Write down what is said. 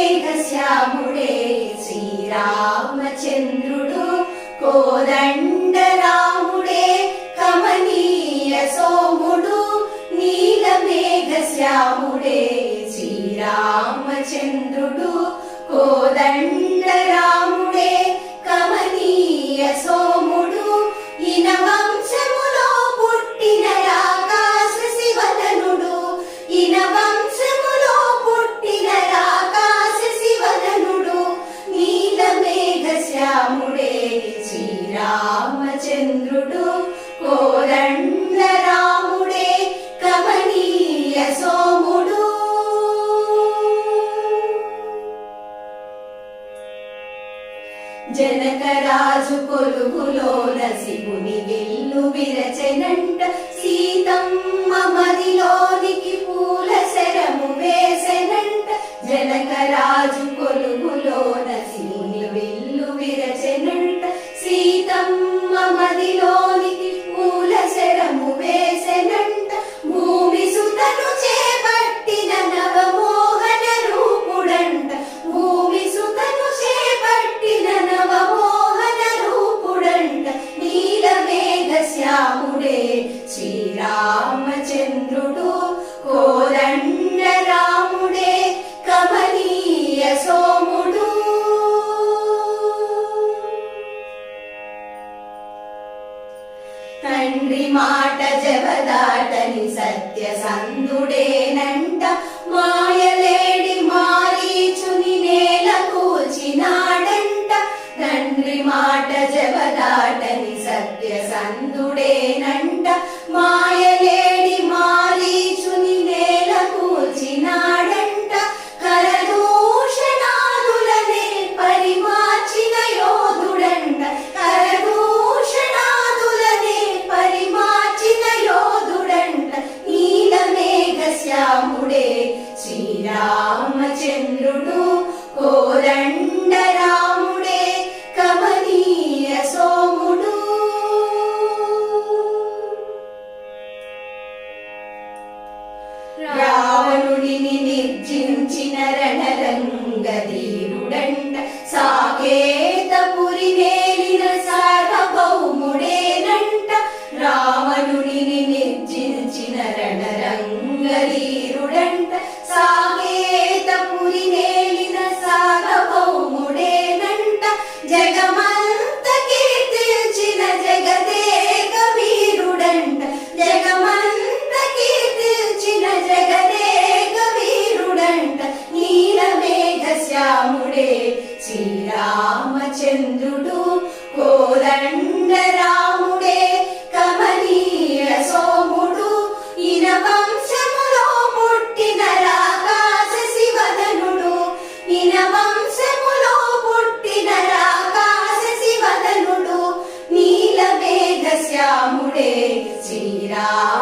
నీలమేఘశ్యాముడే శ్రీరామచంద్రుడు కోదండరాముడే కమనీయ సోముడు నీలమేఘశ్యాముడే శ్రీరామచంద్రుడు కోదండరాముడే కమనీయ సోముడు ఇన వంశములో పుట్టిన ఆకాశ శివధనుడు ఇన వంశములో పుట్టిన ఆకాశ శివధనుడు నీలమేఘశ్యాముడే శ్రీరామచంద్రుడు కోదండరాముడే కమనీయ సోముడు జనకరాజు కొలుగులోన శివుని విల్లు విరచెనంట సీతమ్మ మదిలోనికి పూల శరము వేసెనంట జనకరాజు కొలుగులోన శివుని విల్లు విరచెనంట సీతమ్మ మదిలోనికి పూల శరము వేసెనంట భూమి సుతను చేపట్టిన నవమోహన రూపుడంట భూమి సుతను చేపట్టిన నవమోహన రూపుడంట నీలమేఘశ్యాముడే శ్రీరామచంద్రుడు కోదండరాముడే కమనీయ సోముడు తండ్రి మాట జవదాటని సత్యసంధుడేనంట మాయలేడి మారీచుని నేల కూల్చినాడంట తండ్రి మాట జవదాటని సత్యసంధుడేనంట మాయలేడి మారీచుని నేల కూల్చినాడంట కరదూషణాదులనే పరిమార్చిన యోధుడంట కరదూషణాదులనే పరిమార్చిన యోధుడంట నీలమేఘశ్యాముడే శ్రీరామచంద్రుడు కోదండరాముడే కమనీయ సోముడు రావణుడిని నిర్జించిన రణరంగధీరుడంట సాకేతపురి నేలిన సార్వభౌముడేనంట రావణుడిని నిర్జించిన రణరంగధీరుడంట సాకేతపురి నేలిన సార్వభౌముడేనంట జగమంత కీర్తించిన జగదేక వీరుడంట జగమంత కీర్తించిన జగదేక వీరుడంట నీలమేఘశ్యాముడే శ్రీరామచంద్రుడు కోదండరాముడే కమనీయ సోముడు ఇన వంశములో పుట్టిన ఆకాశ శివధనుడు ఇన వంశములో పుట్టిన ఆకాశ శివధనుడు నీలమేఘశ్యాముడే శ్రీరామ